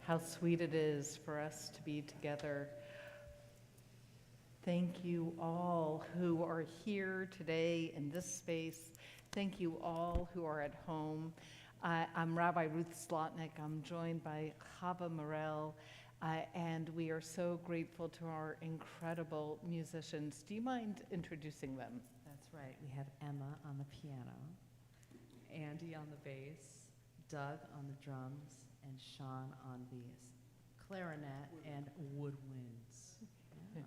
how sweet it is for us to be together. Thank you all who are here today in this space. Thank you all who are at home. I'm Rabbi Ruth Slotnick. I'm joined by Chava Morel, and we are so grateful to our incredible musicians. Do you mind introducing them? That's right. We have Emma on the piano, Andy on the bass, Doug on the drums, and Sean on the clarinet and woodwinds. Yeah.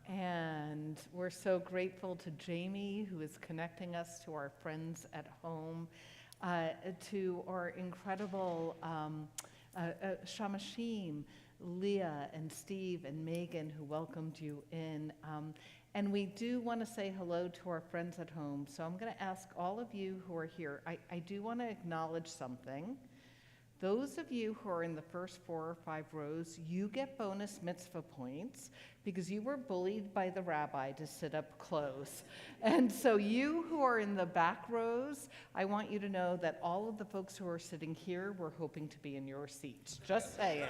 And we're so grateful to Jamie, who is connecting us to our friends at home, to our incredible Shamashim, Leah and Steve and Megan, who welcomed you in. And we do want to say hello to our friends at home. So I'm going to ask all of you who are here, I do want to acknowledge something. Those of you who are in the first 4 or 5 rows, you get bonus mitzvah points because you were bullied by the rabbi to sit up close. And so you who are in the back rows, I want you to know that all of the folks who are sitting here were hoping to be in your seats, just saying.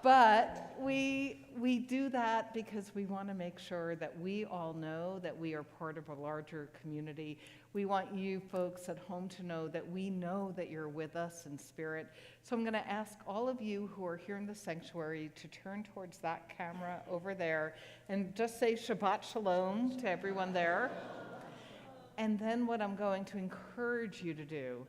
But we do that because we want to make sure that we all know that we are part of a larger community. We want you folks at home to know that we know that you're with us in spirit. So I'm going to ask all of you who are here in the sanctuary to turn towards that camera over there and just say Shabbat Shalom to everyone there. And then what I'm going to encourage you to do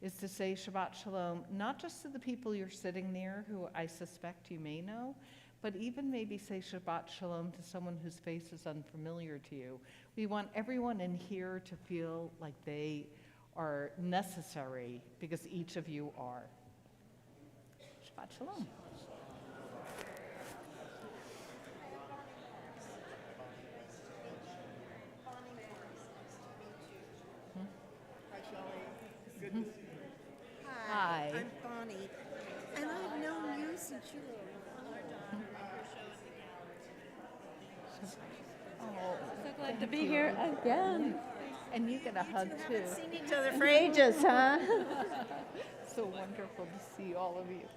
is to say Shabbat Shalom, not just to the people you're sitting near, who I suspect you may know, but even maybe say Shabbat Shalom to someone whose face is unfamiliar to you. We want everyone in here to feel like they are necessary because each of you are. Shabbat Shalom. Hi. I'm Bonnie, and I've known you since you were So glad to be here again. And you get a hug too. haven't seen each other for ages, huh? So wonderful to see all of you.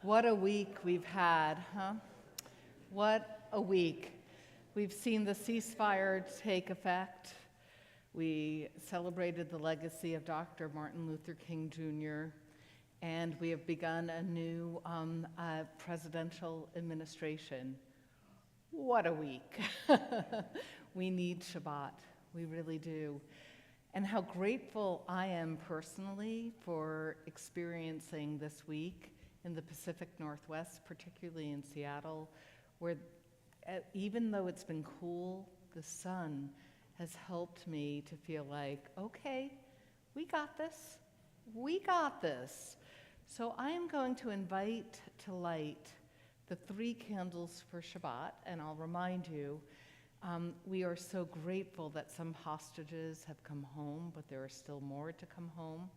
What a week we've had, huh? What a week. We've seen the ceasefire take effect. We celebrated the legacy of Dr. Martin Luther King Jr., and we have begun a new presidential administration. What a week. We need Shabbat. We really do. And how grateful I am personally for experiencing this week in the Pacific Northwest, particularly in Seattle, where even though it's been cool, the sun has helped me to feel like, okay, we got this. We got this. So I am going to invite to light the 3 candles for Shabbat, and I'll remind you, we are so grateful that some hostages have come home, but there are still more to come home.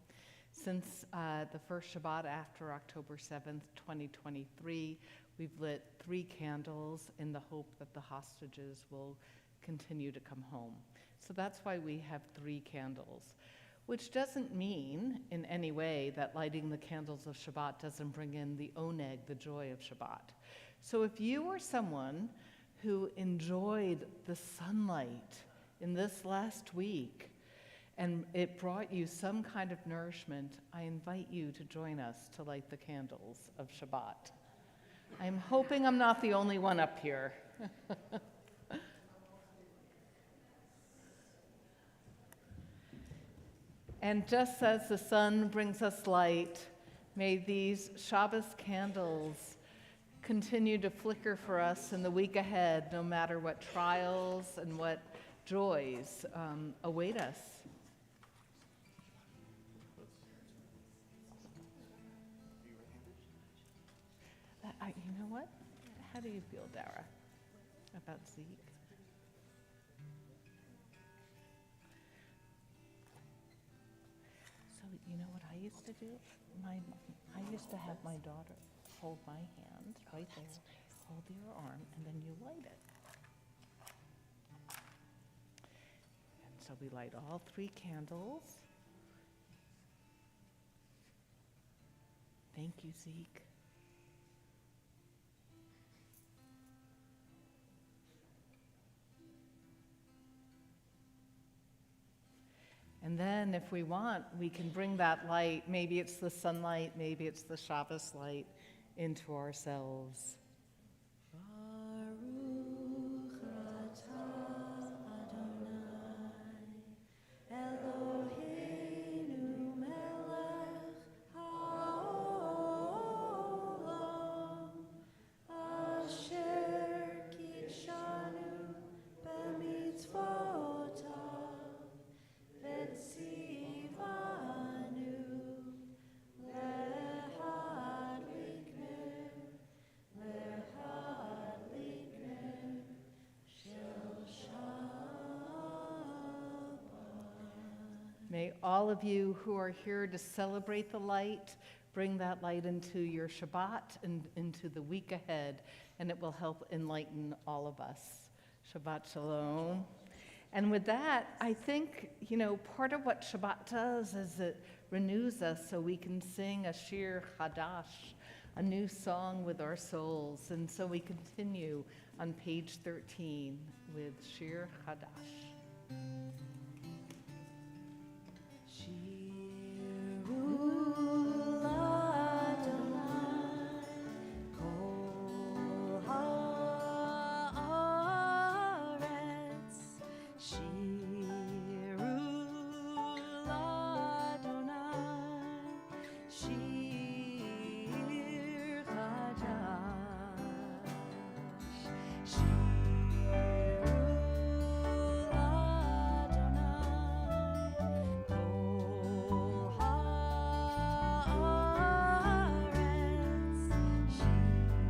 Since the first Shabbat after October 7th, 2023, we've lit 3 candles in the hope that the hostages will continue to come home. So that's why we have 3 candles, which doesn't mean in any way that lighting the candles of Shabbat doesn't bring in the oneg, the joy of Shabbat. So if you are someone who enjoyed the sunlight in this last week, and it brought you some kind of nourishment, I invite you to join us to light the candles of Shabbat. I'm hoping I'm not the only one up here. And just as the sun brings us light, may these Shabbos candles continue to flicker for us in the week ahead, no matter what trials and what joys await us. You know what? How do you feel, Dara, about Zeke? So you know what I used to do? I used to have my daughter hold my hand right there, hold your arm, and then you light it. And so we light all 3 candles. Thank you, Zeke. And then if we want, we can bring that light, maybe it's the sunlight, maybe it's the Shabbos light, into ourselves. Baruch atah Adonai Eloheinu melech haolam asher kitshanu b'mitzvotav v'tzivanu lehadlikner shel Shabbat. May all of you who are here to celebrate the light bring that light into your Shabbat and into the week ahead, and it will help enlighten all of us. Shabbat Shalom. And with that, I think, part of what Shabbat does is it renews us so we can sing a Shir Hadash, a new song with our souls. And so we continue on page 13 with Shir Hadash. Shirul Adonai kol haaretz. Shirul Adonai shir chadash. Shirul Adonai kol haaretz. Shirul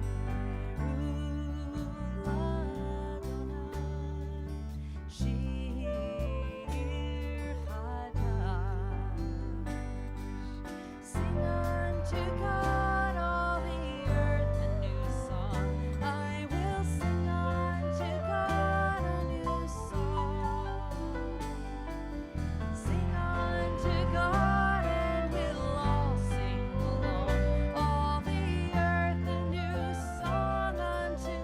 Adonai shir chadash. Sing unto God all the earth a new song. I will sing unto God a new song. Sing unto God and we'll all sing along. All the earth a new song unto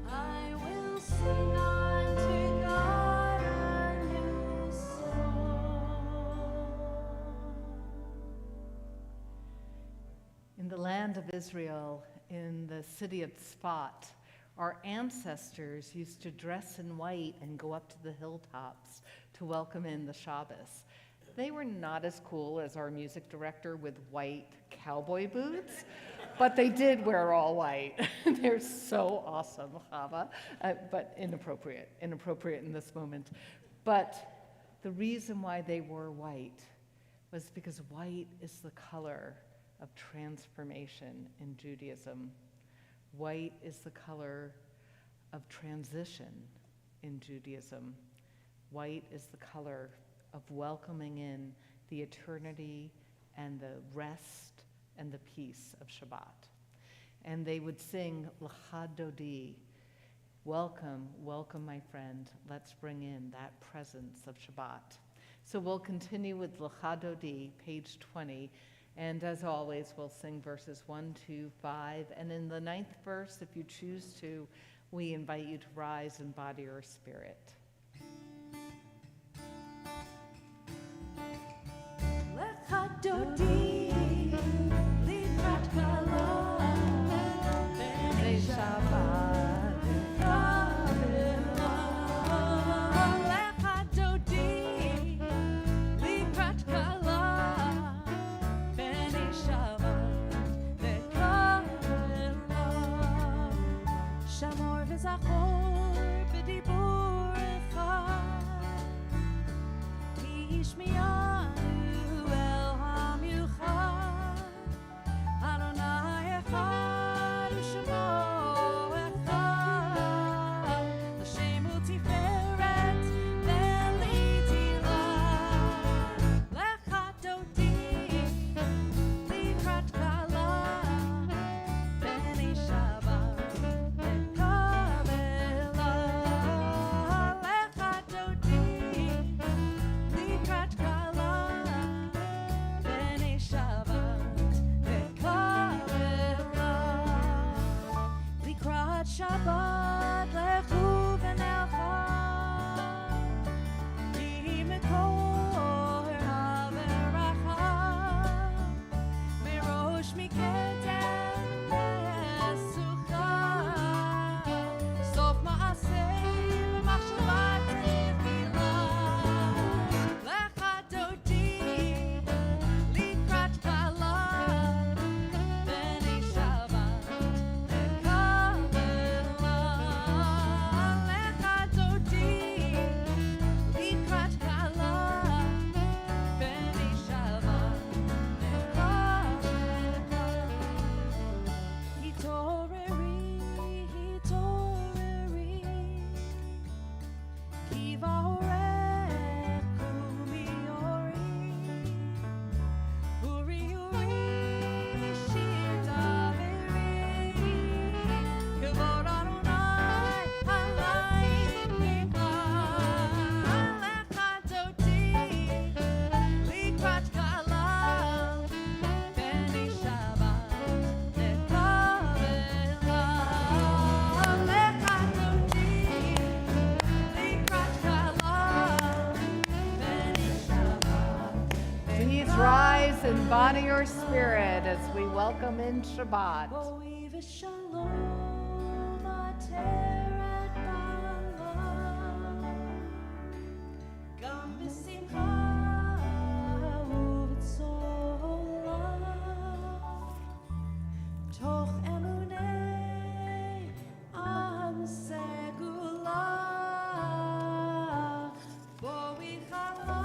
I will sing unto God a new song. In the land of Israel, in the city of Tzfat, our ancestors used to dress in white and go up to the hilltops to welcome in the Shabbos. They were not as cool as our music director with white cowboy boots, but they did wear all white. They're so awesome, Chava, but inappropriate in this moment. But the reason why they wore white was because white is the color of transformation in Judaism. White is the color of transition in Judaism. White is the color of welcoming in the eternity and the rest and the peace of Shabbat. And they would sing L'cha Dodi, welcome, welcome my friend, let's bring in that presence of Shabbat. So we'll continue with L'cha Dodi, page 20, and as always, we'll sing verses 1, 2, 5, and in the 9th verse, if you choose to, we invite you to rise in body or spirit. L'cha Dodi, Likrat Kala, B'nei Shabbat. זכור בדיבור אחד, כי השמיענו אל המיוחד, אדוני אחד ושמו אחד, לשם ותפארת ולתהילה. לך דודי לקראת כלה, בני שבת וקבלה. לך דודי לקראת כלה, בני שבת וקבלה. לקראת שבת לכו ונלכה, כי מקור הברכה, מראש מקדם לסוכה, סוף מעשה ומחשבה תחילה. לך דודי לקראת כלה, בני שבת וקבלה. לך דודי לקראת כלה, בני שבת וקבלה. התעוררי, התעוררי, כי בעורך קומי אורי, אורי אורי שיר דברי, כבוד אדוני עלי נקרא. לך דודי לקראת כלה, בני שבת וקבלה. לך דודי לקראת כלה, בני שבת. Please rise and body your spirit as we welcome in Shabbat. בואי ושלום עטרת בעלה, גם בשמחה ובצולה, תוך אמוני עם סגולה. בואי חלה,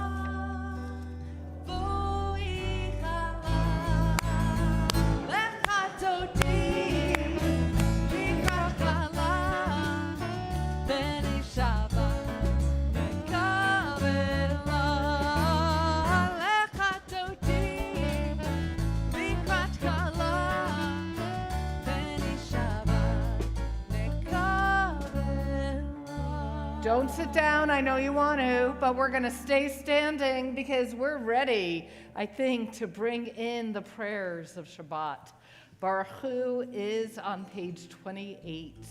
בואי חלה. לך דודי לקראת כלה, בני שבת וקבלה. לך דודי לקראת כלה, בני שבת וקבלה. Don't sit down, I know you want to, but we're going to stay standing because we're ready, I think, to bring in the prayers of Shabbat. Baruch Hu is on page 28.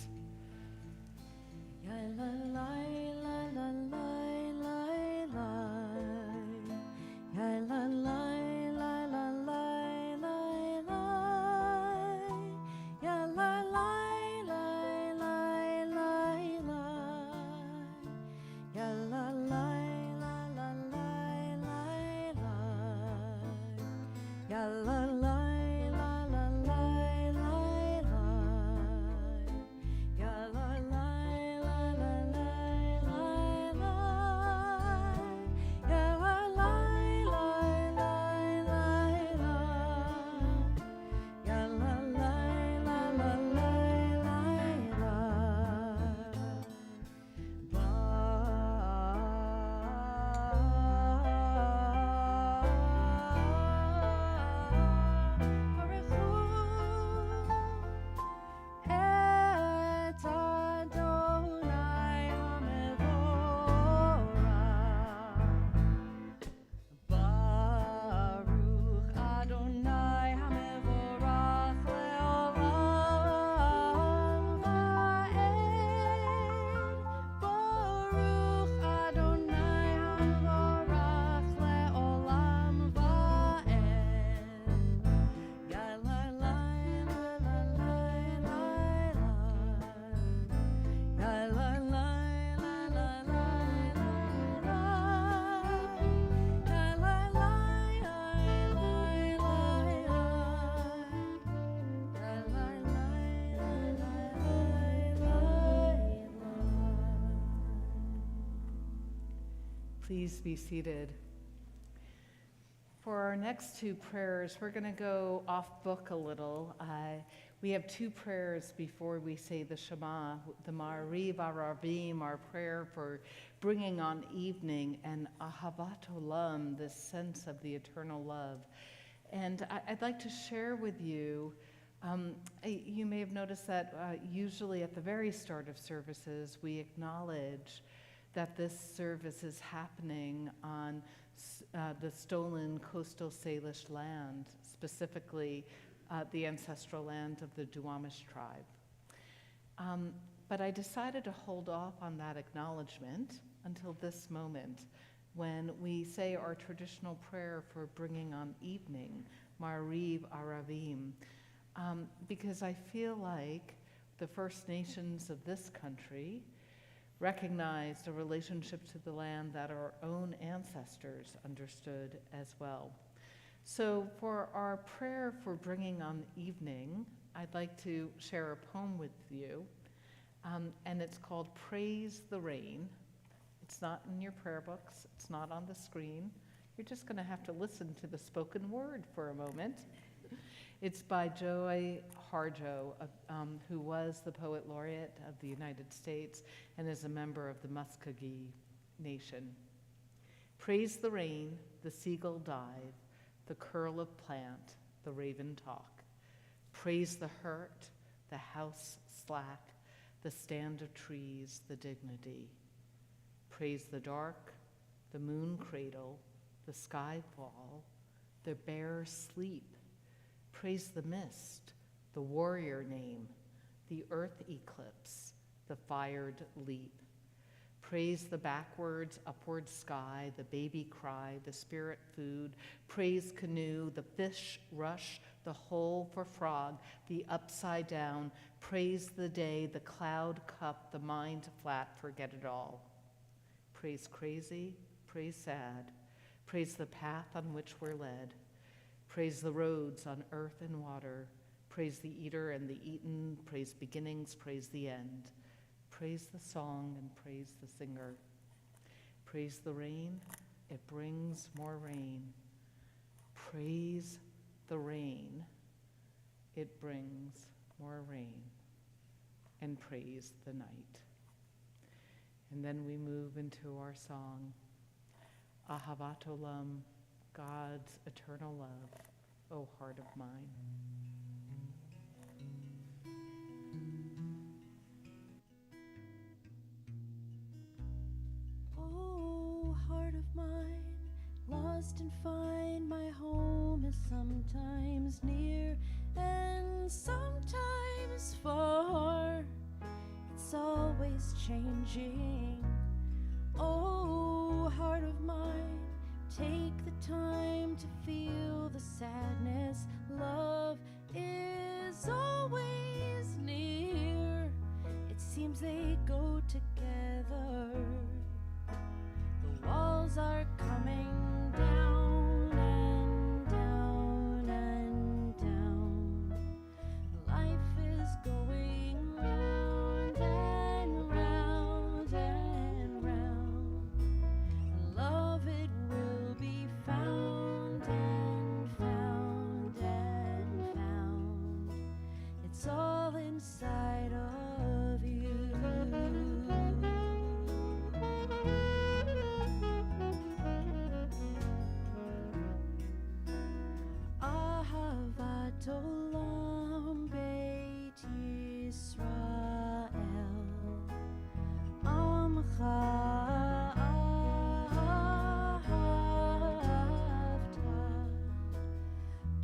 Ya la la la la la la la. Ya la la la la la la la. Ya la la la la la la. Ya la la la la la la la. Ya la la la la la la la. Ya la la la la la la la. Ya la la la la Please be seated. For our next two prayers, we're going to go off book a little. We have two prayers before we say the Shema, the Ma'ariv Aravim, our prayer for bringing on evening, and Ahavat Olam, this sense of the eternal love. And I'd like to share with you, you may have noticed that usually at the very start of services, we acknowledge that this service is happening on the stolen coastal Salish land, specifically the ancestral land of the Duwamish tribe. But I decided to hold off on that acknowledgement until this moment when we say our traditional prayer for bringing on evening, Ma'ariv Aravim, because I feel like the First Nations of this country recognized a relationship to the land that our own ancestors understood as well. So for our prayer for bringing on evening, I'd like to share a poem with you, and it's called Praise the Rain. It's not in your prayer books, it's not on the screen. You're just gonna have to listen to the spoken word for a moment. It's by Joy Harjo, who was the Poet Laureate of the United States and is a member of the Muskogee Nation. Praise the rain, the seagull dive, the curl of plant, the raven talk. Praise the hurt, the house slack, the stand of trees, the dignity. Praise the dark, the moon cradle, the sky fall, the bear sleep. Praise the mist, the warrior name, the earth eclipse, the fired leap. Praise the backwards, upward sky, the baby cry, the spirit food. Praise canoe, the fish rush, the hole for frog, the upside down. Praise the day, the cloud cup, the mind flat, forget it all. Praise crazy, praise sad. Praise the path on which we're led. Praise the roads on earth and water. Praise the eater and the eaten. Praise beginnings, praise the end. Praise the song and praise the singer. Praise the rain, it brings more rain. Praise the rain, it brings more rain. And praise the night. And then we move into our song, Ahavat Olam, God's eternal love, O heart of mine. Oh, heart of mine, lost and find my home is sometimes near and sometimes far. It's always changing. Oh, heart of mine, take the time to feel the sadness. Love is always near. It seems they go together. The walls are coming down and down and down. Life is going round and round and round. Love, it will be found and found and found. It's all inside of you. Ahavat Olam Beit Yisrael Amcha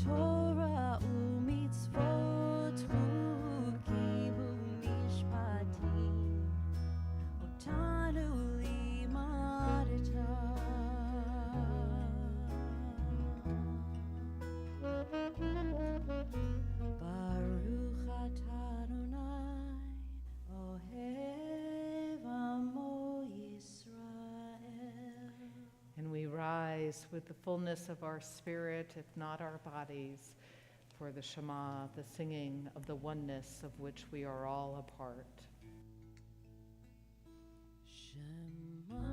Torah u'mitzvot chukim u'mishpatim otanu limadta. Baruch atah Adonai ohev amo Yisrael. And we rise with the fullness of our spirit, if not our bodies, for the Shema, the singing of the oneness of which we are all a part. Shema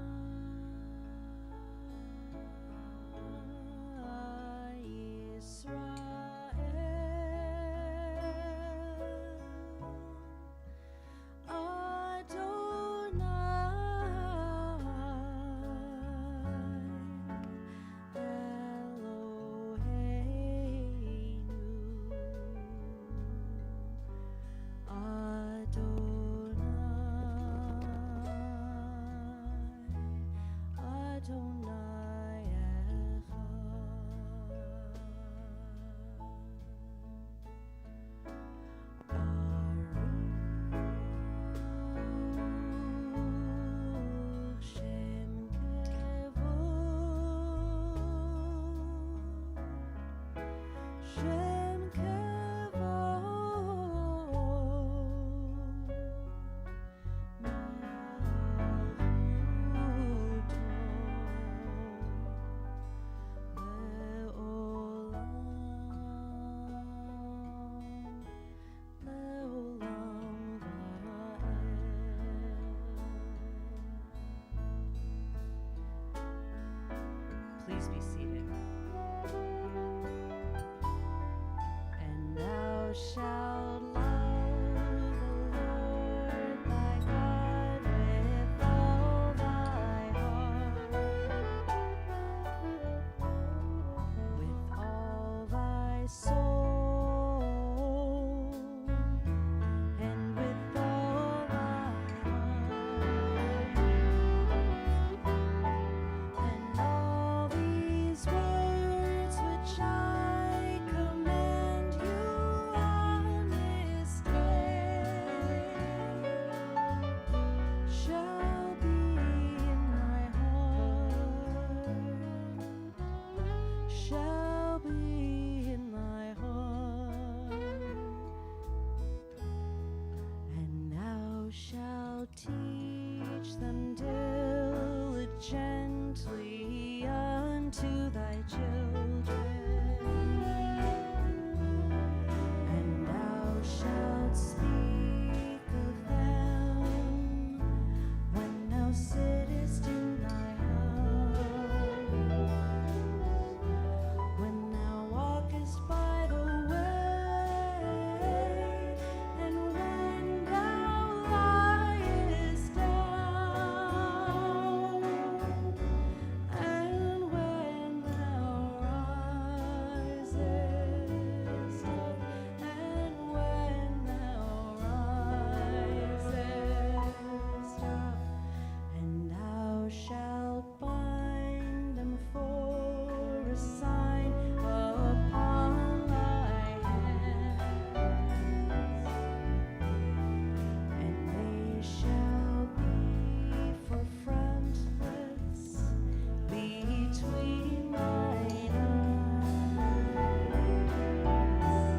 shall be in thy heart, and thou shalt teach them diligently unto thy children, and thou shalt speak of them when thou sittest in thy house, when thou walkest by the way, and when thou liest down, and when thou risest up, and when thou risest up, and thou shalt bind them for a sign upon thy hands, and they shall be for frontlets between thine eyes,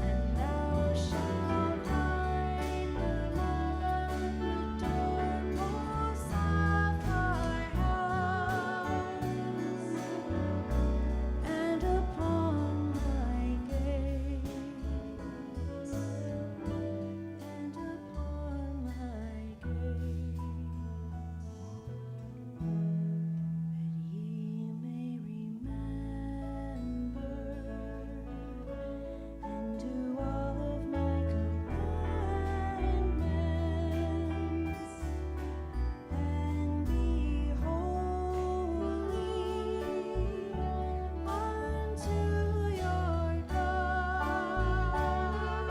and thou shalt hide them on the doorposts of thy house, and upon thy gates, and upon thy gates, that ye may remember and do all of my commandments, and be holy unto your God,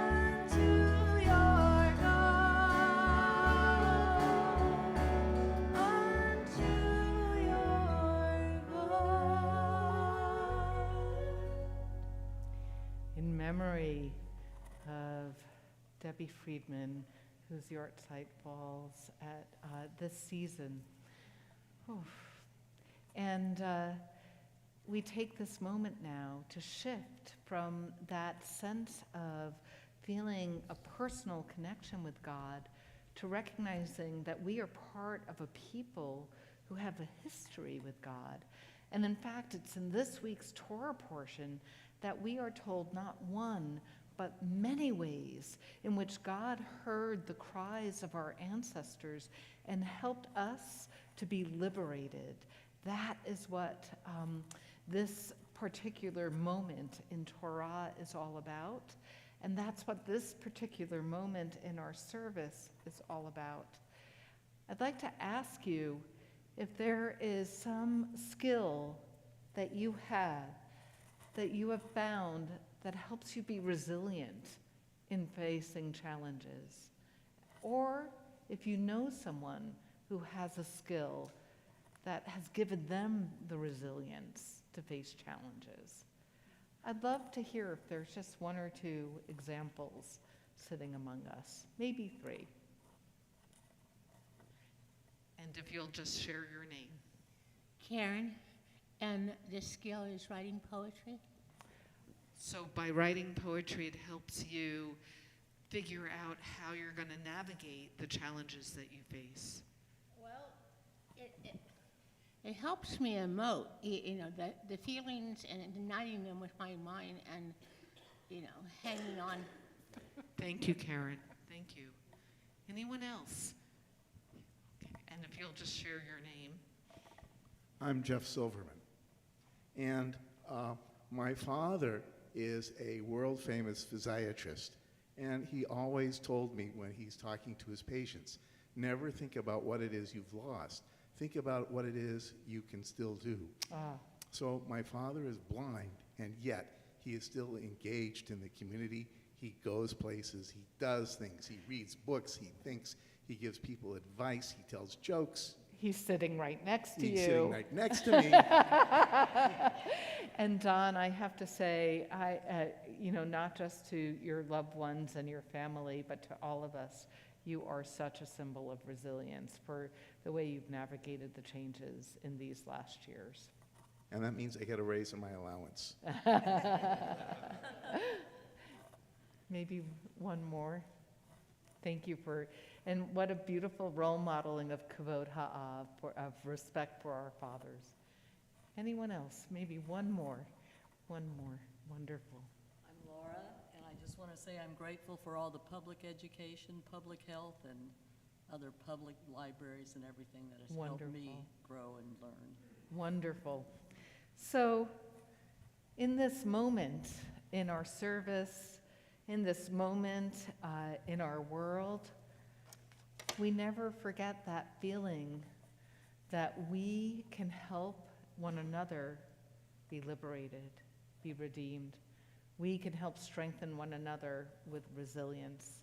unto your God, unto your God. In memory of Debbie Friedman, whose yahrzeit falls at this season. Oof. And we take this moment now to shift from that sense of feeling a personal connection with God to recognizing that we are part of a people who have a history with God. And in fact, it's in this week's Torah portion that we are told not one, but many ways in which God heard the cries of our ancestors and helped us to be liberated. That is what this particular moment in Torah is all about. And that's what this particular moment in our service is all about. I'd like to ask you if there is some skill that you have found that helps you be resilient in facing challenges, or if you know someone who has a skill that has given them the resilience to face challenges. I'd love to hear if there's just one or two examples sitting among us, maybe three. And if you'll just share your name. Karen, and the skill is writing poetry. So by writing poetry, it helps you figure out how you're going to navigate the challenges that you face. Well, it helps me emote, the feelings and uniting them with my mind and, hanging on. Thank you, Karen. Thank you. Anyone else? Okay. And if you'll just share your name. I'm Jeff Silverman, and my father is a world-famous physiatrist, and he always told me when he's talking to his patients, never think about what it is you've lost. Think about what it is you can still do. So my father is blind, and yet he is still engaged in the community. He goes places, he does things, he reads books, he thinks, he gives people advice, he tells jokes. He's sitting right next to you. He's sitting right next to me. And Don, I have to say, not just to your loved ones and your family, but to all of us, you are such a symbol of resilience for the way you've navigated the changes in these last years. and that means I get a raise in my allowance. Maybe one more. Thank you for, and what a beautiful role modeling of kavod ha'av, of respect for our fathers. Anyone else? Maybe one more. One more. Wonderful. I'm Laura, and I just want to say I'm grateful for all the public education, public health, and other public libraries and everything that has helped me Wonderful. grow and learn. Wonderful. So, in this moment, in our service, in this moment, in our world, we never forget that feeling that we can help one another be liberated, be redeemed. We can help strengthen one another with resilience.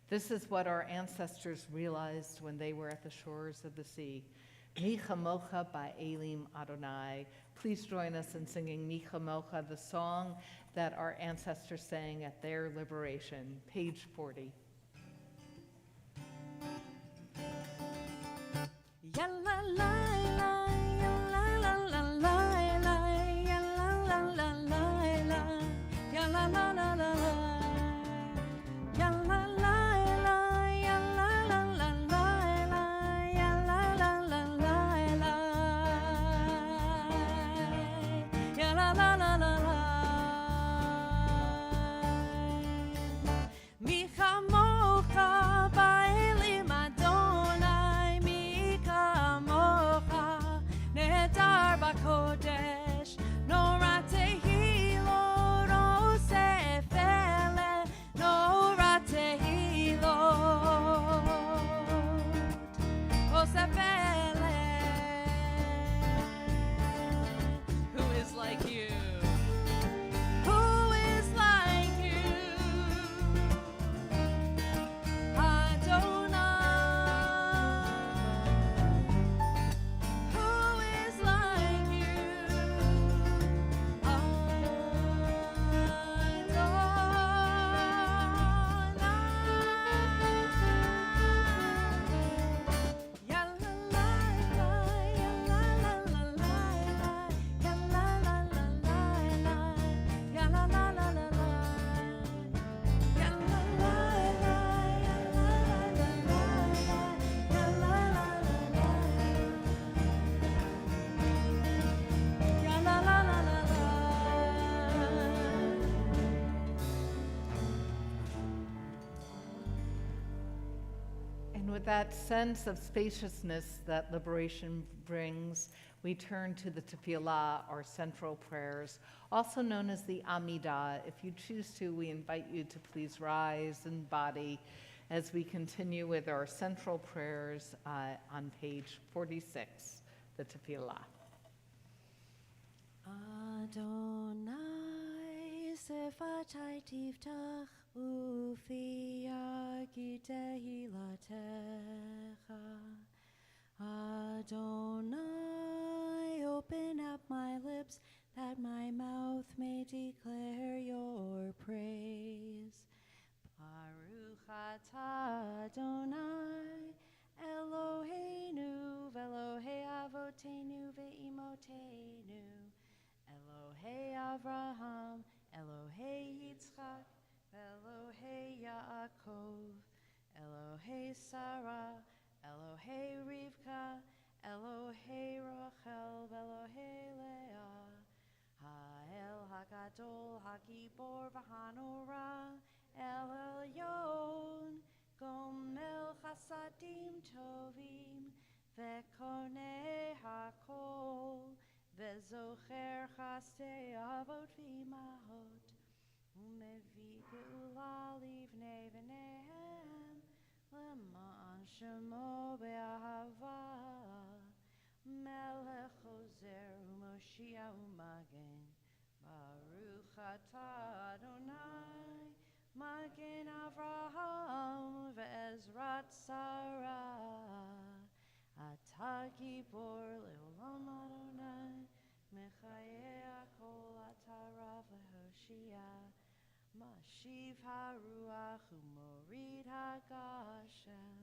This is what our ancestors realized when they were at the shores of the sea. Mi chamocha ba'elim Adonai. Please join us in singing Mi chamocha, the song that our ancestors sang at their liberation, page 40. Ya la la la, ya la la la la la, ya la la la la la, ya la la la la la, ya la la la, ya la la la la, ya la la la la, ya la la la la. Mi chamocha ba'elim Adonai, mi chamocha nehedar b'kodesh, nora tehilot osef ele, nora tehilot osef ele. Who is like you? Who is like you, Adonai? Who is like you, Adonai? Ya la la la, ya la la la la, ya la la la la, ya la la la la la, ya la la la, ya la la la la, ya la la la la, ya la la la la. And with that sense of spaciousness that liberation brings, we turn to the tefillah, our central prayers, also known as the Amidah. If you choose to, we invite you to please rise in body as we continue with our central prayers on page 46, the tefillah. Adonai sefatai tiftach ufi yargi tehilatecha. Adonai, open up my lips that my mouth may declare your praise. Baruch atah Adonai, Eloheinu ve'Elohei avotenu ve'imotenu, Elohei Avraham, Elohei Yitzchak, Elohei Yaakov, Elohei Sarah, Elohei Rivka, Elohei Rachel, Elohei Leah, Ha'el HaGadol, HaGibor v'Hanora, El Elyon, Gomel Chasadim Tovim, Ve'konei HaKol, Ve'zocher Chasdei Avot v'Imahot, Umevi Geula Livnei V'neihem, Lema'an Shemo Be'ahava, Melech Ozer U'Moshia U'Magen, Baruch atah Adonai, Magen Avraham ve'Ezrat Sarah, Atah Gibor le'olam Adonai, Mechayeh HaKol atah Rav le'Hoshia, Mashiv HaRuach u'Morid HaGashem,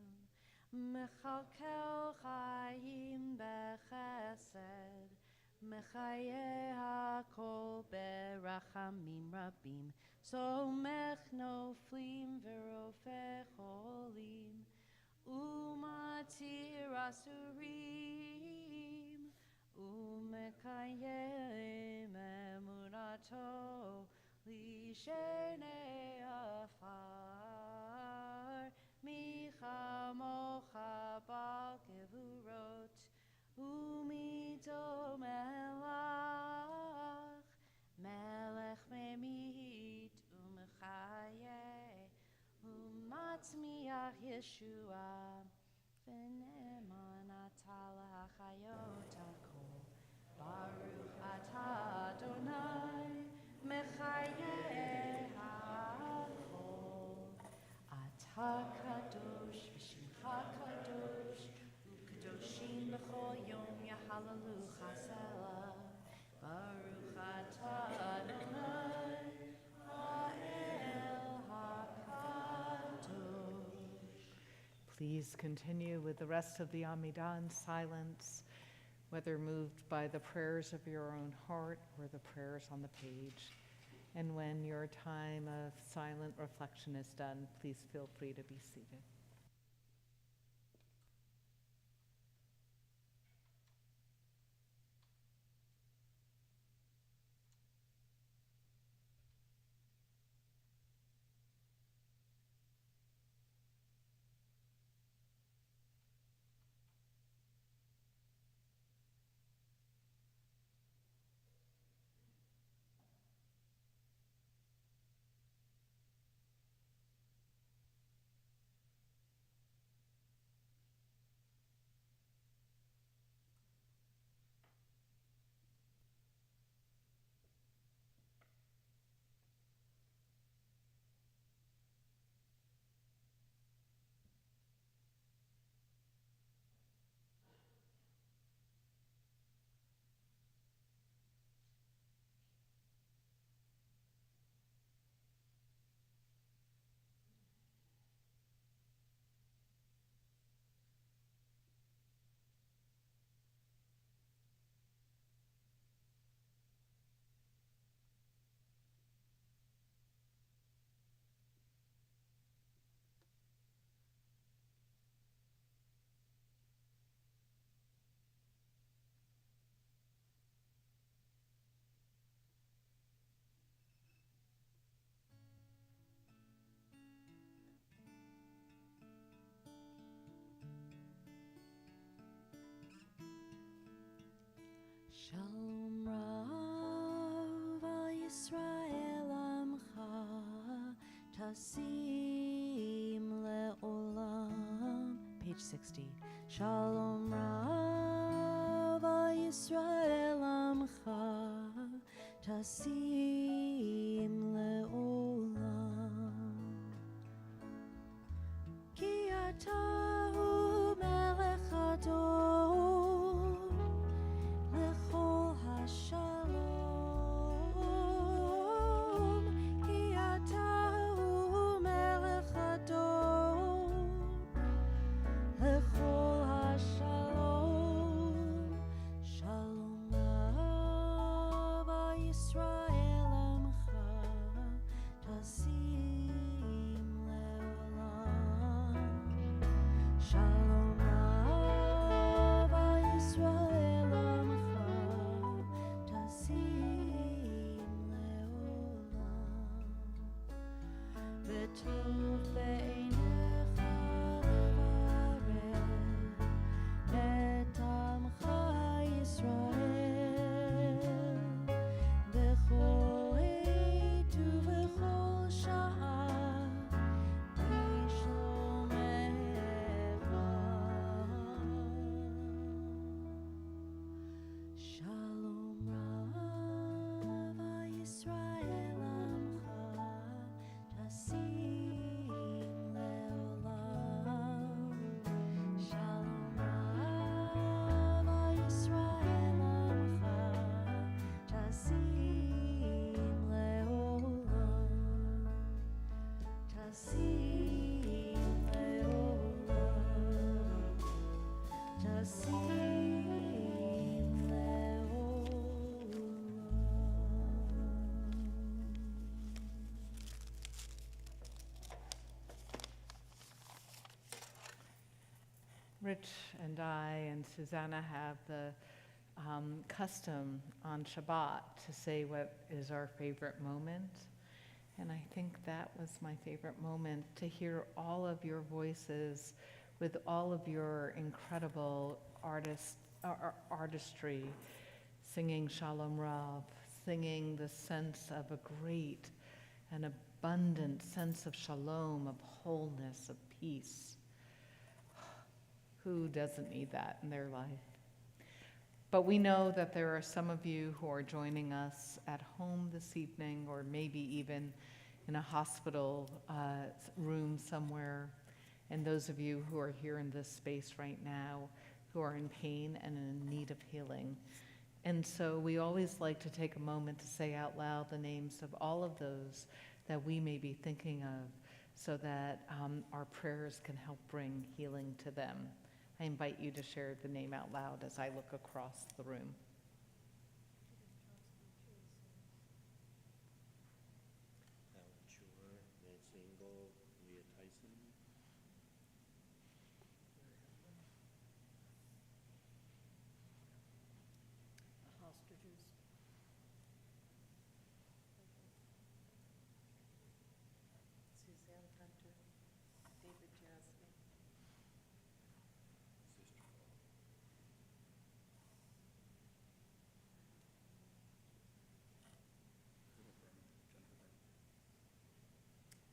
Mechalkel Chayim bechesed, מחיה הכל ברחמים רבים, סומך נופלים ורופא חולים, ומתיר אסורים, ומקיים אמונתו לשני עפר, מי כמוך בעל גבורות, ומיתו מלך, מלך ממית ומחיה, ומצמיח ישועה, ונאמן אתה להחיות הכל. ברוך אתה אדוני, מחיה הכל. אתה קדוש ושמך קדוש, וקדושים בכל יום יהללו חסלה. ברוך אתה אדוני, האל הקדוש. Please continue with the rest of the Amidah in silence, whether moved by the prayers of your own heart or the prayers on the page. And when your time of silent reflection is done, please feel free to be seated. Shalom Rav al Yisrael Amcha Tasim Le'olam. Page 60. Shalom Rav al Yisrael Amcha Tasim Le'olam. Ki atahu melech adon lechol hashalom. Ki atahu melech adon lechol hashalom. Shalom Rav al Yisrael Amcha Tasim Le'olam. Shalom Rav al Yisrael Amcha Tasim Le'olam. V'tov be'einecha levarech et Amcha Yisrael b'chol עת ובכל שעה בשלומך. Shalom Rav al Yisrael Amcha Tasim Le'olam. Shalom Rav al Yisrael Amcha Tasim Le'olam. Tasim Le'olam. Tasim Le'olam. Rich and I and Susanna have the custom on Shabbat to say what is our favorite moment. And I think that was my favorite moment, to hear all of your voices with all of your incredible artistry, singing Shalom Rav, singing the sense of a great and abundant sense of shalom, of wholeness, of peace. Who doesn't need that in their life? But we know that there are some of you who are joining us at home this evening, or maybe even in a hospital room somewhere, and those of you who are here in this space right now who are in pain and in need of healing. And so we always like to take a moment to say out loud the names of all of those that we may be thinking of, so that our prayers can help bring healing to them. I invite you to share the name out loud as I look across the room. Alan Shore, Nancy Engel, Leah Tyson. The hostages. Suzanne Hunter, David Jasmine. Sister Paul.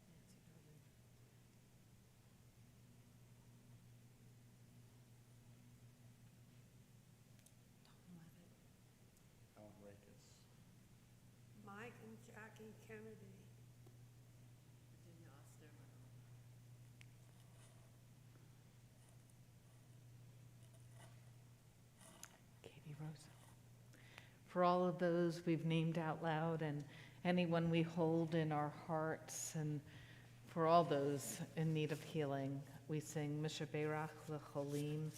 Nancy Herman. Tom Levitt. Alan Rakes. Mike and Jackie Kennedy. Virginia Osterman. Katie Rosa. For all of those we've named out loud, and anyone we hold in our hearts, and for all those in need of healing, we sing Mishaberach Lecholim.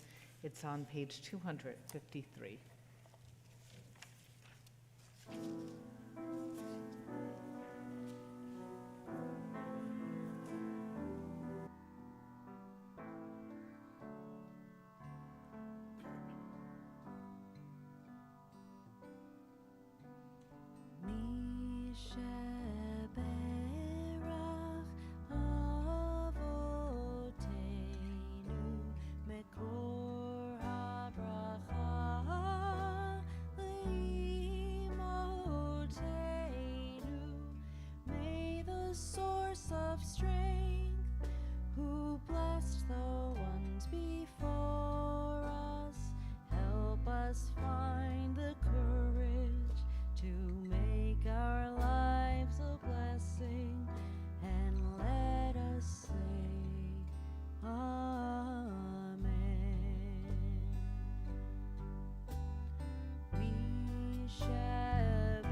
It's on page 253. Mishaberach Avoteinu Mekor HaBracha Leimotenu. May the source of strength, who blessed the ones before us, help us find the courage to make our lives a blessing, and let us say Amen. Mishaberach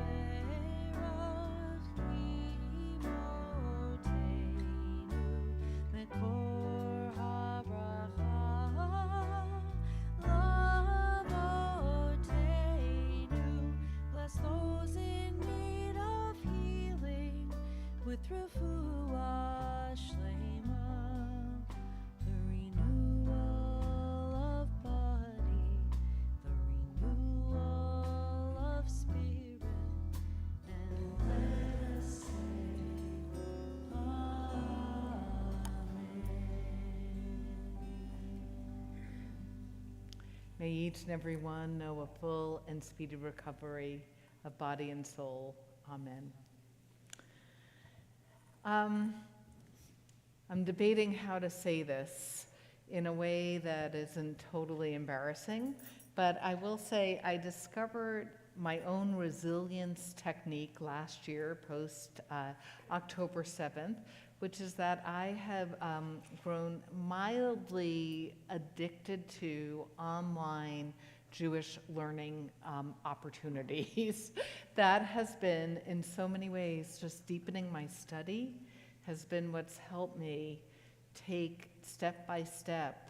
Imoteinu Mekor HaBracha Lavotenu. Bless those in need of healing with refuah shlema, the renewal of body, the renewal of spirit, and let us say Amen. May each and every one know a full and speedy recovery of body and soul. Amen. I'm debating how to say this in a way that isn't totally embarrassing, but I will say I discovered my own resilience technique last year, post October 7th, which is that I have grown mildly addicted to online Jewish learning opportunities. That has been, in so many ways, just deepening my study, has been what's helped me take step by step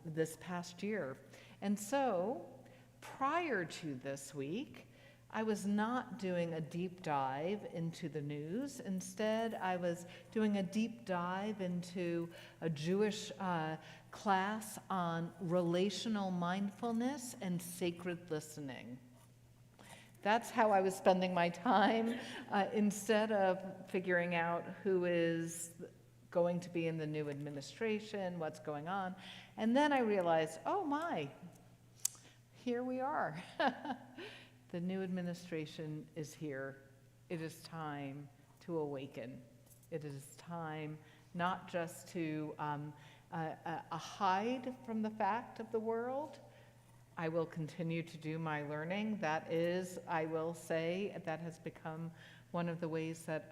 this past year. And so, prior to this week, I was not doing a deep dive into the news. Instead, I was doing a deep dive into a Jewish class on relational mindfulness and sacred listening. That's how I was spending my time, instead of figuring out who is going to be in the new administration, what's going on. And then I realized, oh my, here we are. The new administration is here. It is time to awaken. It is time not just to hide from the fact of the world. I will continue to do my learning. That is, I will say, that has become one of the ways that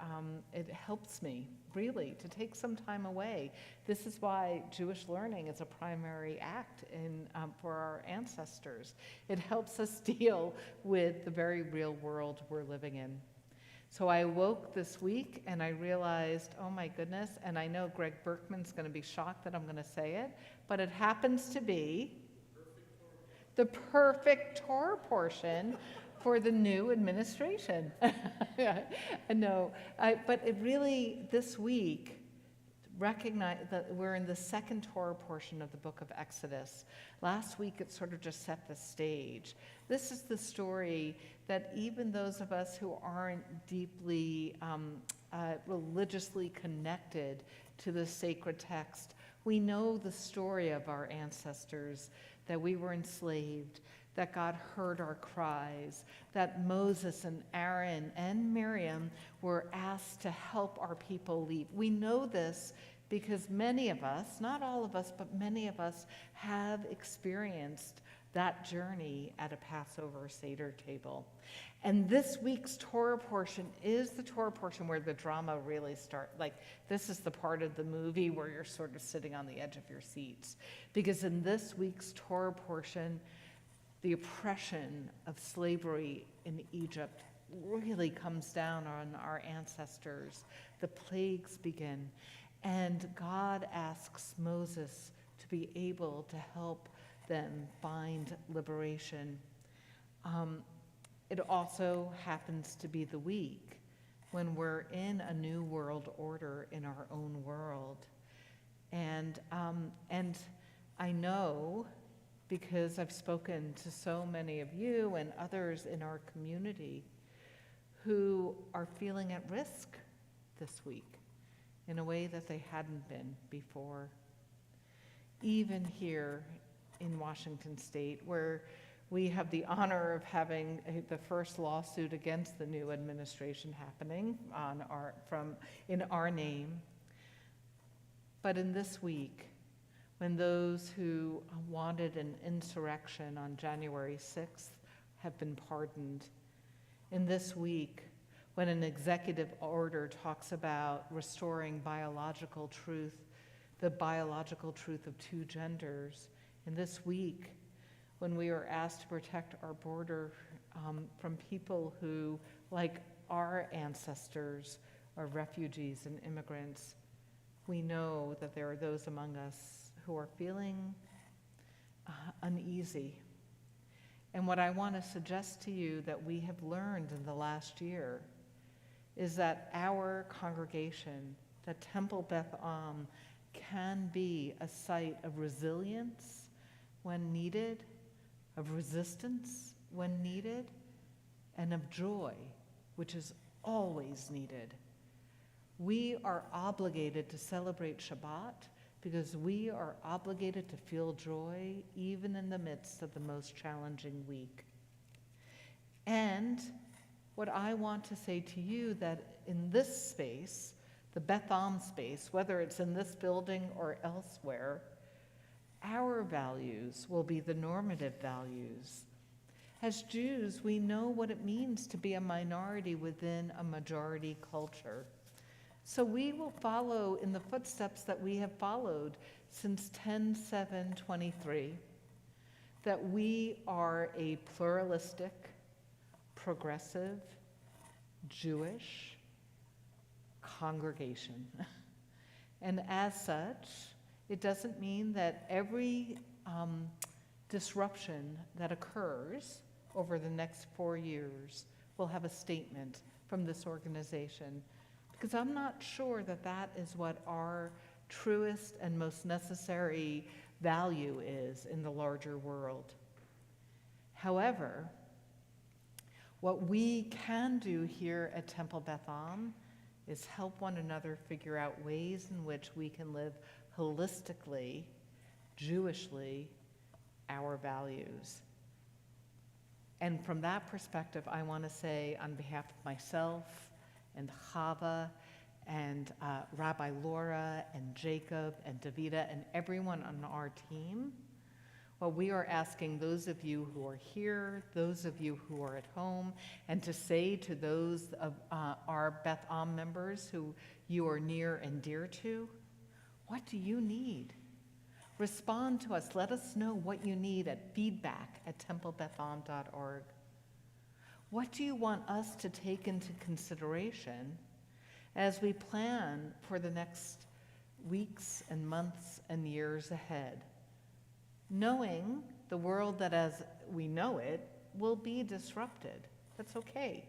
it helps me, really, to take some time away. This is why Jewish learning is a primary act for our ancestors. It helps us deal with the very real world we're living in. So I woke this week and I realized, oh my goodness, and I know Greg Berkman's going to be shocked that I'm going to say it, but it happens to be the perfect Torah portion for the new administration. No, but it really, this week, recognize that we're in the second Torah portion of the book of Exodus. Last week, it sort of just set the stage. This is the story that even those of us who aren't deeply religiously connected to the sacred text, we know the story of our ancestors, that we were enslaved, that God heard our cries, that Moses and Aaron and Miriam were asked to help our people leave. We know this because many of us, not all of us, but many of us have experienced that journey at a Passover Seder table. And this week's Torah portion is the Torah portion where the drama really starts. Like, this is the part of the movie where you're sort of sitting on the edge of your seats. Because in this week's Torah portion, the oppression of slavery in Egypt really comes down on our ancestors. The plagues begin, and God asks Moses to be able to help them find liberation. It also happens to be the week when we're in a new world order in our own world. And I know, because I've spoken to so many of you and others in our community who are feeling at risk this week in a way that they hadn't been before. Even here in Washington State, where we have the honor of having the first lawsuit against the new administration happening in our name. But in this week, when those who wanted an insurrection on January 6th have been pardoned, in this week, when an executive order talks about restoring biological truth, the biological truth of two genders, in this week, when we are asked to protect our border from people who, like our ancestors, are refugees and immigrants, we know that there are those among us who are feeling uneasy. And what I want to suggest to you that we have learned in the last year is that our congregation, that Temple Beth Am, can be a site of resilience when needed, of resistance when needed, and of joy, which is always needed. We are obligated to celebrate Shabbat because we are obligated to feel joy even in the midst of the most challenging week. And what I want to say to you, that in this space, the Beth Am space, whether it's in this building or elsewhere, our values will be the normative values. As Jews, we know what it means to be a minority within a majority culture. So we will follow in the footsteps that we have followed since 10/7/23, that we are a pluralistic, progressive, Jewish congregation. And as such, it doesn't mean that every disruption that occurs over the next 4 years will have a statement from this organization, because I'm not sure that that is what our truest and most necessary value is in the larger world. However, what we can do here at Temple Beth Am is help one another figure out ways in which we can live holistically, Jewishly, our values. And from that perspective, I want to say on behalf of myself and Chava and Rabbi Laura and Jacob and Davida and everyone on our team, well, we are asking those of you who are here, those of you who are at home, and to say to those of our Beth Am members who you are near and dear to, what do you need? Respond to us. Let us know what you need at feedback@templebetham.org. What do you want us to take into consideration as we plan for the next weeks and months and years ahead? Knowing the world that as we know it will be disrupted. That's okay.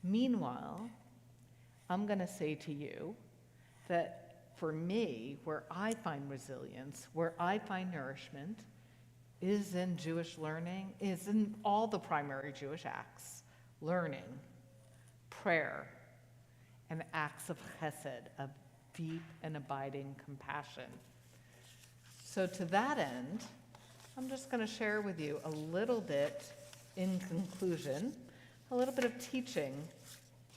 Meanwhile, I'm going to say to you that for me, where I find resilience, where I find nourishment, is in Jewish learning, is in all the primary Jewish acts: learning, prayer, and acts of chesed, of deep and abiding compassion. So to that end, I'm just going to share with you a little bit, in conclusion, a little bit of teaching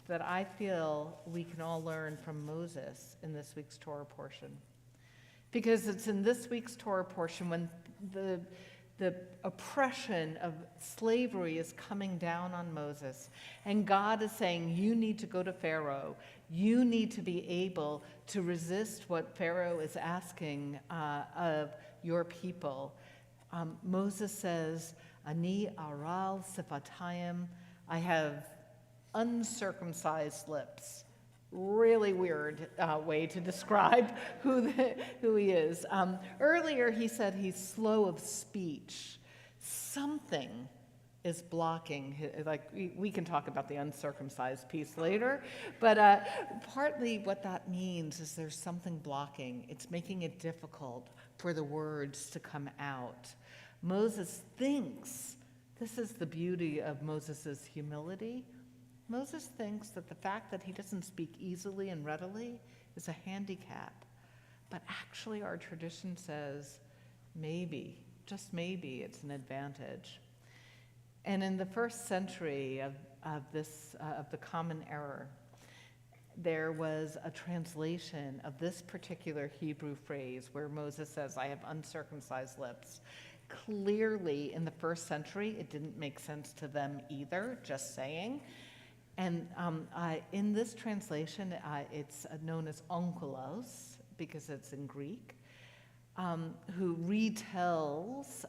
that I feel we can all learn from Moses in this week's Torah portion. Because it's in this week's Torah portion when the oppression of slavery is coming down on Moses, and God is saying, you need to go to Pharaoh. You need to be able to resist what Pharaoh is asking of your people. Moses says, Ani aral sifatayim, I have uncircumcised lips. Really weird way to describe who he is. Earlier he said he's slow of speech. Something is blocking, like we can talk about the uncircumcised piece later, but partly what that means is there's something blocking. It's making it difficult for the words to come out. Moses thinks, this is the beauty of Moses' humility, Moses thinks that the fact that he doesn't speak easily and readily is a handicap. But actually our tradition says maybe, just maybe, it's an advantage. And in the first century of the Common Era, there was a translation of this particular Hebrew phrase where Moses says, I have uncircumcised lips. Clearly, in the first century, it didn't make sense to them either, just saying. And in this translation, it's known as onkelos, because it's in Greek, who retells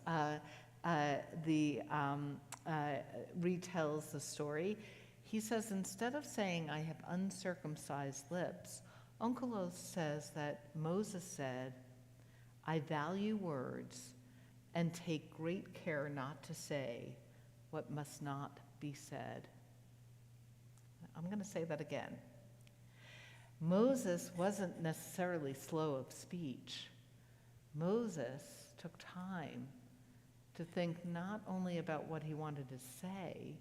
the story. He says, instead of saying, I have uncircumcised lips, onkelos says that Moses said, I value words and take great care not to say what must not be said. I'm going to say that again. Moses wasn't necessarily slow of speech. Moses took time to think not only about what he wanted to say,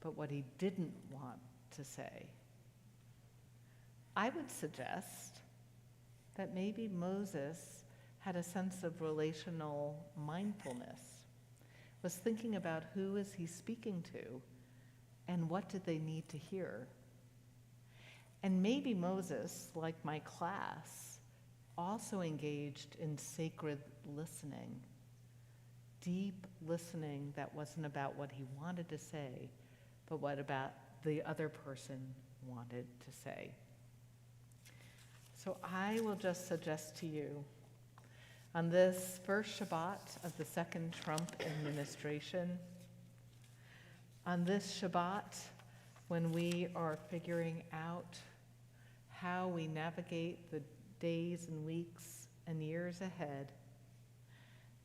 but what he didn't want to say. I would suggest that maybe Moses had a sense of relational mindfulness, was thinking about who is he speaking to, and what did they need to hear? And maybe Moses, like my class, also engaged in sacred listening, deep listening that wasn't about what he wanted to say, but what about the other person wanted to say. So I will just suggest to you, on this first Shabbat of the second Trump administration, on this Shabbat, when we are figuring out how we navigate the days and weeks and years ahead,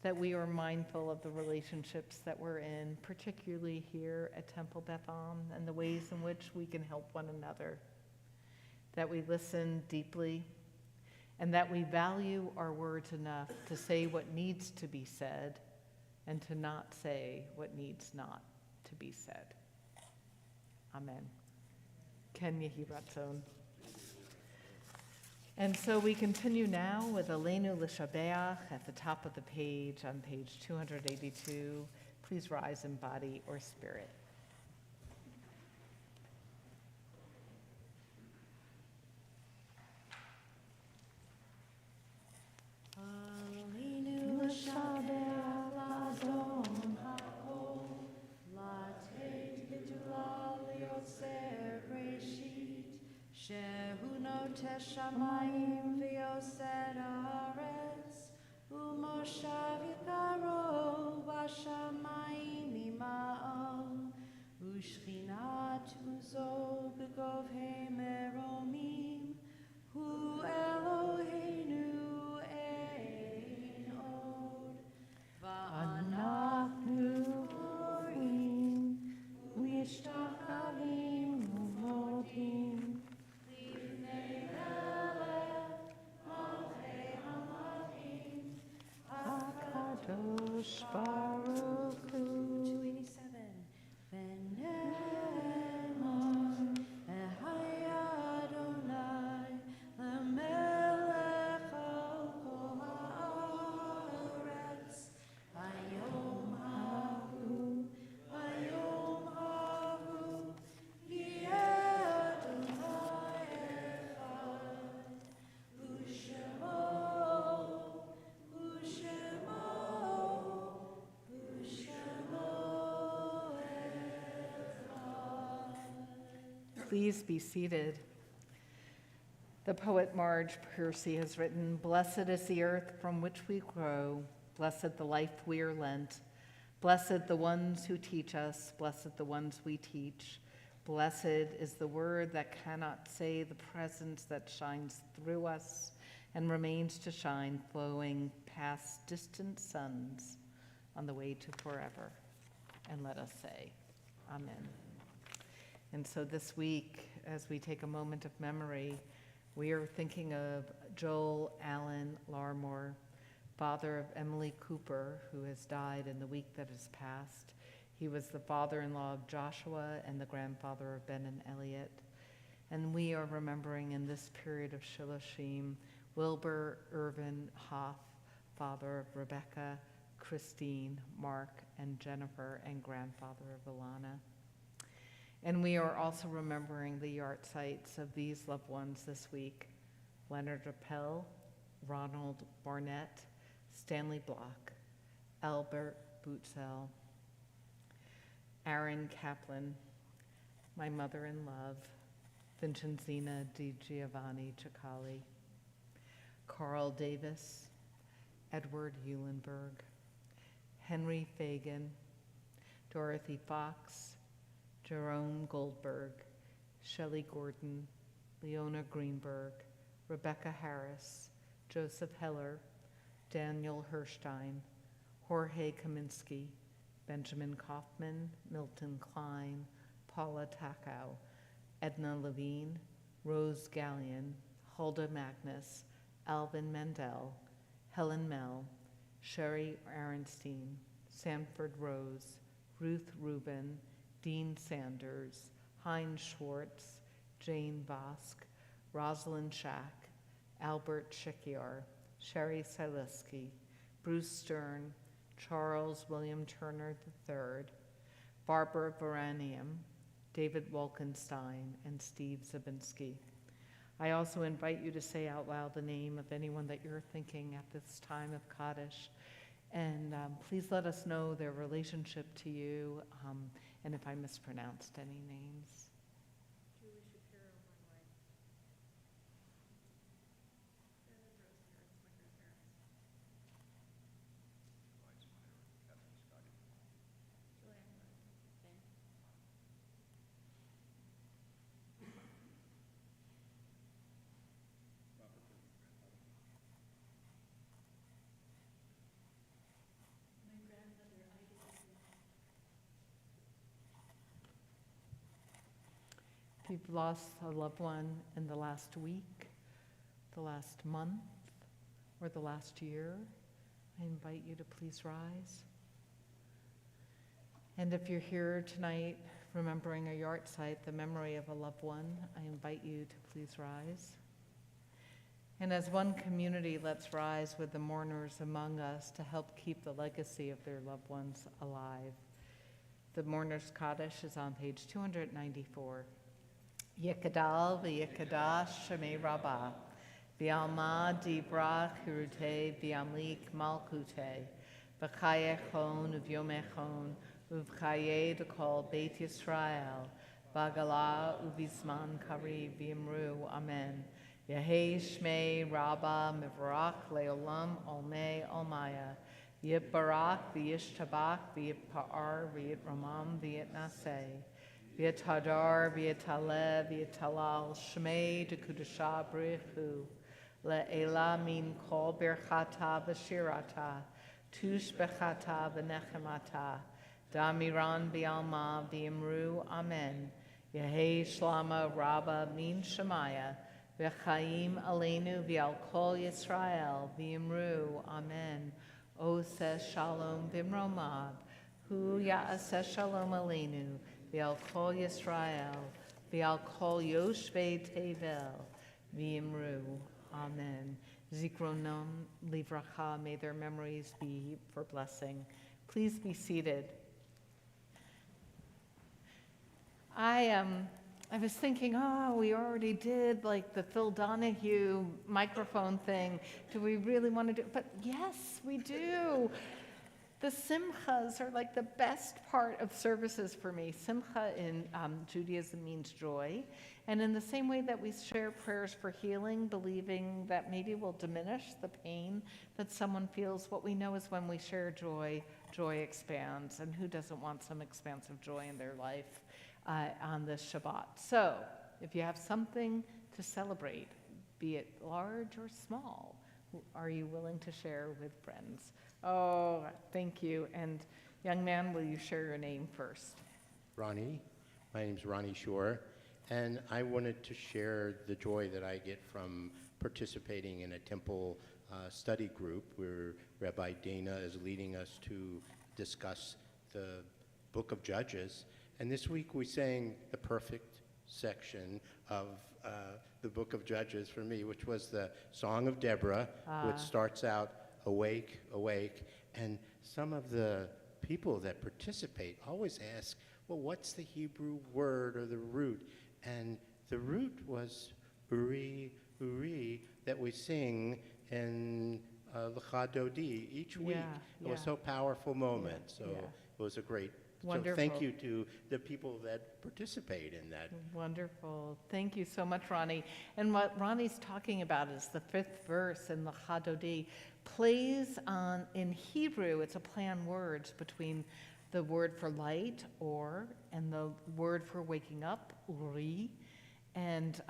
that we are mindful of the relationships that we're in, particularly here at Temple Beth Am, and the ways in which we can help one another, that we listen deeply, and that we value our words enough to say what needs to be said and to not say what needs not to be said. Amen. Ken Yehi Ratzon. And so we continue now with Aleinu L'Shabeach at the top of the page on page 282. Please rise in body or spirit. Aleinu l'shabeach l'adon ha'ol, l'ateit g'dula liotzer reshit, shehu notesh shamayim v'yoser haaretz, u'moshav yikaro b'shamayim ima'al, u'shchinat uzo b'govhei meromim, hu Eloheinu ein od, va'anachnu horim, mishtachavim u'modim, livnei melech, malchei hamalchim, HaKadosh Baruch Hu. 287. V'ne'emar, Ehai Adonai, lemelech al kol haaretz, hayom hahu, yeh Adonai echad, u'shemo, Please be seated. The poet Marge Piercy has written, "Blessed is the earth from which we grow, blessed the life we are lent, blessed the ones who teach us, blessed the ones we teach. Blessed is the word that cannot say, the presence that shines through us and remains to shine, flowing past distant suns on the way to forever." And let us say, Amen. And so this week, as we take a moment of memory, we are thinking of Joel Allen Larmore, father of Emily Cooper, who has died in the week that has passed. He was the father-in-law of Joshua and the grandfather of Ben and Elliot. And we are remembering in this period of Shiloshim, Wilbur Irvin Hoff, father of Rebecca, Christine, Mark, and Jennifer, and grandfather of Ilana. And we are also remembering the yard sites of these loved ones this week: Leonard Appel, Ronald Barnett, Stanley Block, Albert Bootsell, Aaron Kaplan, my mother-in-law, Vincenzina Di Giovanni Ciccali, Carl Davis, Edward Eulenberg, Henry Fagan, Dorothy Fox, Jerome Goldberg, Shelley Gordon, Leona Greenberg, Rebecca Harris, Joseph Heller, Daniel Herstein, Jorge Kaminsky, Benjamin Kaufman, Milton Klein, Paula Takow, Edna Levine, Rose Gallion, Hulda Magnus, Alvin Mandel, Helen Mell, Sherry Aronstein, Sanford Rose, Ruth Rubin, Dean Sanders, Heinz Schwartz, Jane Vosk, Rosalind Schack, Albert Shikiar, Sherry Sileski, Bruce Stern, Charles William Turner III, Barbara Varanium, David Wolkenstein, and Steve Zabinski. I also invite you to say out loud the name of anyone that you're thinking at this time of Kaddish. And please let us know their relationship to you, and if I mispronounced any names. Julie Shapiro, my wife. And Rose Harris, my grandparents. If you've lost a loved one in the last week, the last month, or the last year, I invite you to please rise. And if you're here tonight remembering a yard site, the memory of a loved one, I invite you to please rise. And as one community, let's rise with the mourners among us to help keep the legacy of their loved ones alive. The Mourner's Kaddish is on page 294. Yekadal v'yekadash shemei rabbah, v'alma dibra kirute v'amlik malkute, v'chayechon uv'yomechon, uv'chaye dekol Beit Yisrael, v'agala uv'izman kari v'imru, amen. Yehei shmei rabbah mivrach leolam olmei olmaya, yitbarak v'yishtabak v'yitpa'ar v'yitramam v'yitnaseh, v'yithadar v'yitalev v'yitalal shmei dekudasha brichu, le'ela min kol birchata v'shirata, tush bechata v'nechemata, damiran b'alma v'imru, amen. Yehei shlama rabba min shemaya, v'chaim aleinu v'al kol Yisrael v'imru, amen. Oseh shalom v'imromav, hu ya'aseh shalom aleinu v'al kol Yisrael v'al kol yoshvei tevel v'imru, amen. Zikronom livracha, may their memories be for blessing. Please be seated. I was thinking, we already did like the Phil Donahue microphone thing. Do we really want to do it? But yes, we do. The simchas are like the best part of services for me. Simcha in Judaism means joy. And in the same way that we share prayers for healing, believing that maybe we'll diminish the pain that someone feels, what we know is when we share joy, joy expands. And who doesn't want some expansive joy in their life on this Shabbat? So if you have something to celebrate, be it large or small, are you willing to share with friends? Oh, thank you. And young man, will you share your name first? Ronnie. My name's Ronnie Shore, and I wanted to share the joy that I get from participating in a temple study group where Rabbi Dana is leading us to discuss the book of Judges. And this week we sang the perfect section of the book of Judges for me, which was the Song of Deborah, which starts out, awake, awake. And some of the people that participate always ask, well, what's the Hebrew word or the root? And the root was uri, uri, that we sing in L'cha Dodi each week. It was so powerful moment. So it was a great. Wonderful. So thank you to the people that participate in that. Wonderful. Thank you so much, Ronnie. And what Ronnie's talking about is the 5th verse in the Chadodi plays on, in Hebrew, it's a play on words between the word for light, or, and the word for waking up, uri, and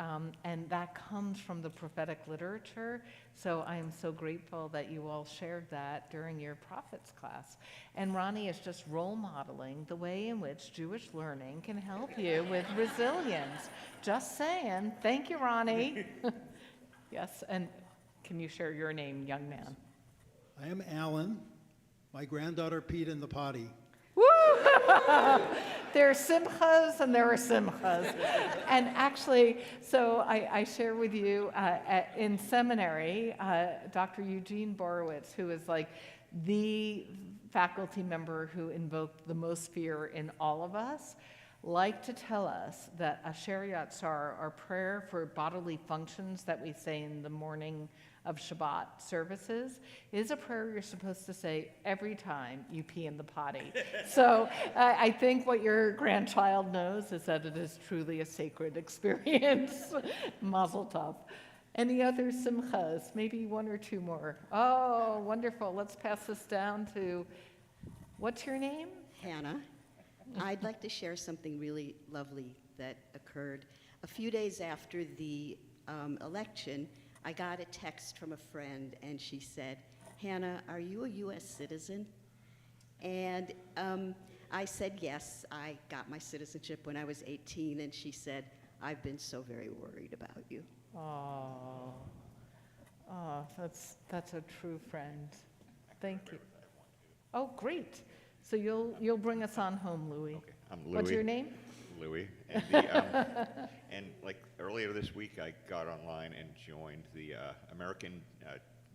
that comes from the prophetic literature. So I am so grateful that you all shared that during your prophets class. And Ronnie is just role modeling the way in which Jewish learning can help you with resilience. Just saying. Thank you, Ronnie. Yes, and can you share your name, young man? I am Alan. My granddaughter peed in the potty. Woo! There are simchas and there are simchas. And actually, so I share with you, in seminary, Dr. Eugene Borowitz, who is like the faculty member who invoked the most fear in all of us, liked to tell us that a Shariat Sar, our prayer for bodily functions that we say in the morning of Shabbat services, is a prayer you're supposed to say every time you pee in the potty. So I think what your grandchild knows is that it is truly a sacred experience. Mazel tov. Any other simchas? Maybe one or two more. Oh, wonderful. Let's pass this down to, what's your name? Hannah. I'd like to share something really lovely that occurred. A few days after the election, I got a text from a friend, and she said, Hannah, are you a U.S. citizen? And I said yes. I got my citizenship when I was 18, and she said, I've been so very worried about you. Oh, that's a true friend. Thank you. Oh, great. So you'll bring us on home, Louis. Okay, I'm Louis. What's your name? Louis. And like earlier this week, I got online and joined the American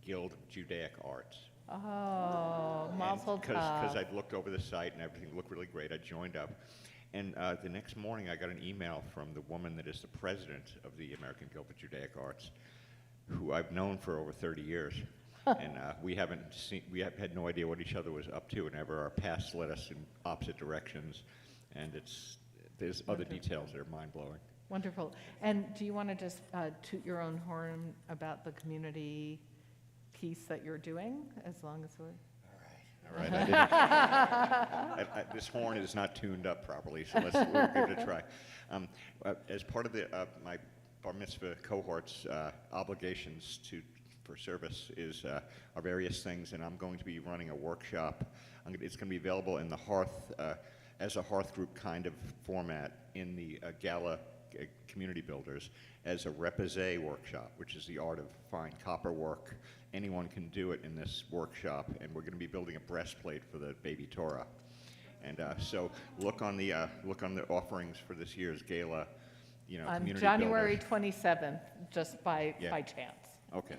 Guild of Judaic Arts. Oh, mazel Because tov. I'd looked over the site and everything looked really great, I joined up. And the next morning, I got an email from the woman that is the president of the American Guild of Judaic Arts, who I've known for over 30 years. And we have had no idea what each other was up to, and ever our paths led us in opposite directions. And there's other details that are mind-blowing. Wonderful. And do you want to just toot your own horn about the community piece that you're doing, as long as we're... All right, this horn is not tuned up properly, so we'll give it a try. As part of my bar mitzvah cohort's obligations for service are various things, and I'm going to be running a workshop. It's going to be available in the Hearth, as a Hearth group kind of format in the Gala Community Builders as a repoussé workshop, which is the art of fine copper work. Anyone can do it in this workshop, and we're going to be building a breastplate for the baby Torah. And so look on the offerings for this year's gala. On community January builders. 27th, just by chance. Okay.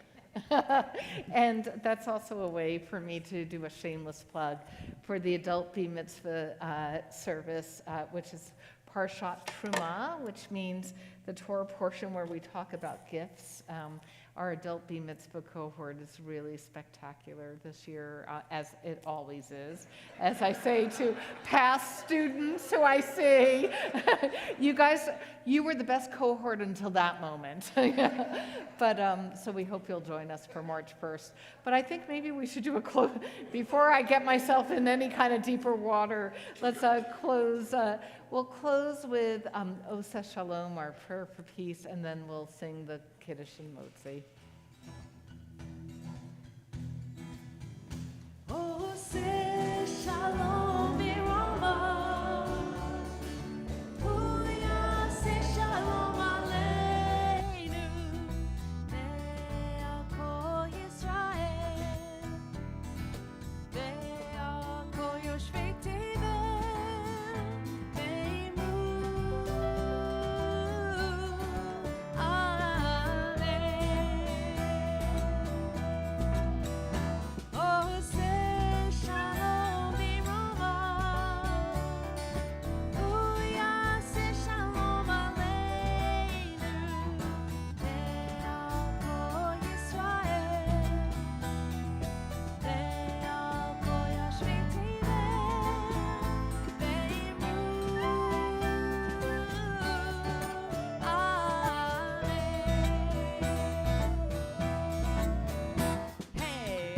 And that's also a way for me to do a shameless plug for the adult Bar Mitzvah service, which is Parshat Truma, which means the Torah portion where we talk about gifts. Our adult Bar Mitzvah cohort is really spectacular this year, as it always is. As I say to past students who I see, you guys, you were the best cohort until that moment. But so we hope you'll join us for March 1st. But I think maybe we should do a close, before I get myself in any kind of deeper water, let's close. We'll close with Oseh Shalom, our prayer for peace, and then we'll sing the Kiddush and Motzi. Oseh Shalom Birama, Uyaseh Shalom Aleinu, Ve'al Yisrael, Ve'al Kol Yoshvei Tevel, Ve'imnu Amen. Oseh Shalom Birama, Uyaseh Shalom Aleinu, Ve'al Kol Yisrael, Ve'al Kol Yoshvei Tevel, Ve'imnu Amen. Hey,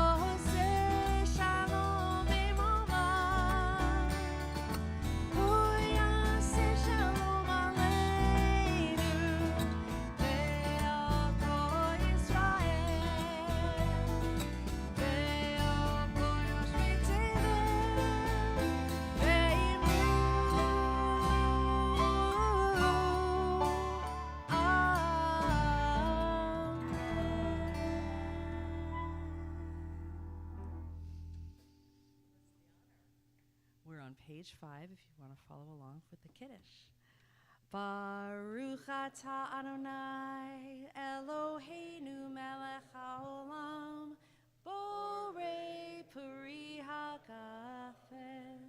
Oseh Shalom Birama, Uyaseh Shalom Aleinu, Ve'al Kol Yisrael, Ve'al Kol Yoshvei Tevel, We're on page 5 if you want to follow along with the Kiddush. Baruch atah Adonai Eloheinu melech haolam borei peri hagafen.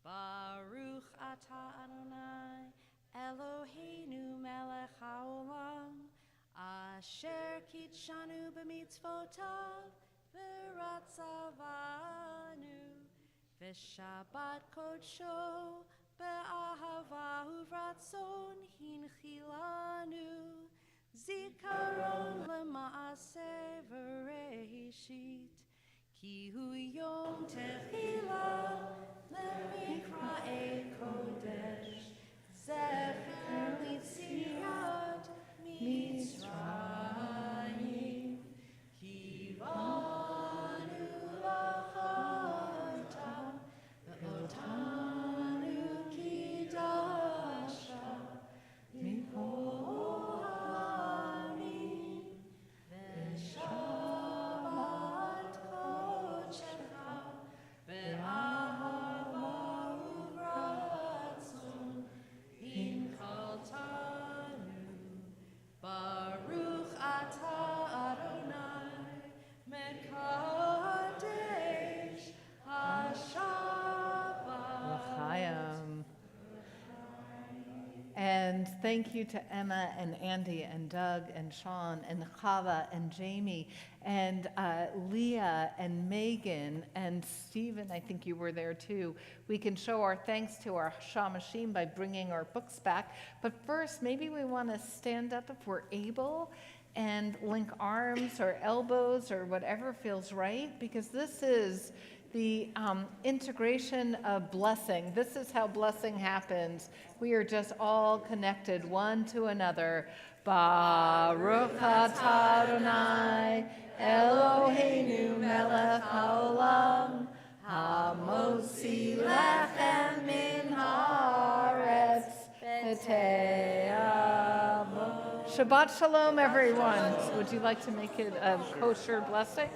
Baruch atah Adonai Eloheinu melech haolam asher kitshanu b'mitzvotav v'ratzavanu v'shabbat kodsho be'ahava uvratzon hinchilanu zikaron lema'aseh v'reishit ki hu yom tehila lemikra'e thank you to Emma and Andy and Doug and Sean and Chava and Jamie and Leah and Megan and Stephen, I think you were there too. We can show our thanks to our Shamashim by bringing our books back. But first, maybe we want to stand up if we're able and link arms or elbows or whatever feels right, because this is the integration of blessing. This is how blessing happens. We are just all connected one to another. Baruch atah Adonai Eloheinu melech haolam hamotzi lechem min haaretz v'te'avo. Shabbat shalom, everyone. Would you like to make it a kosher blessing?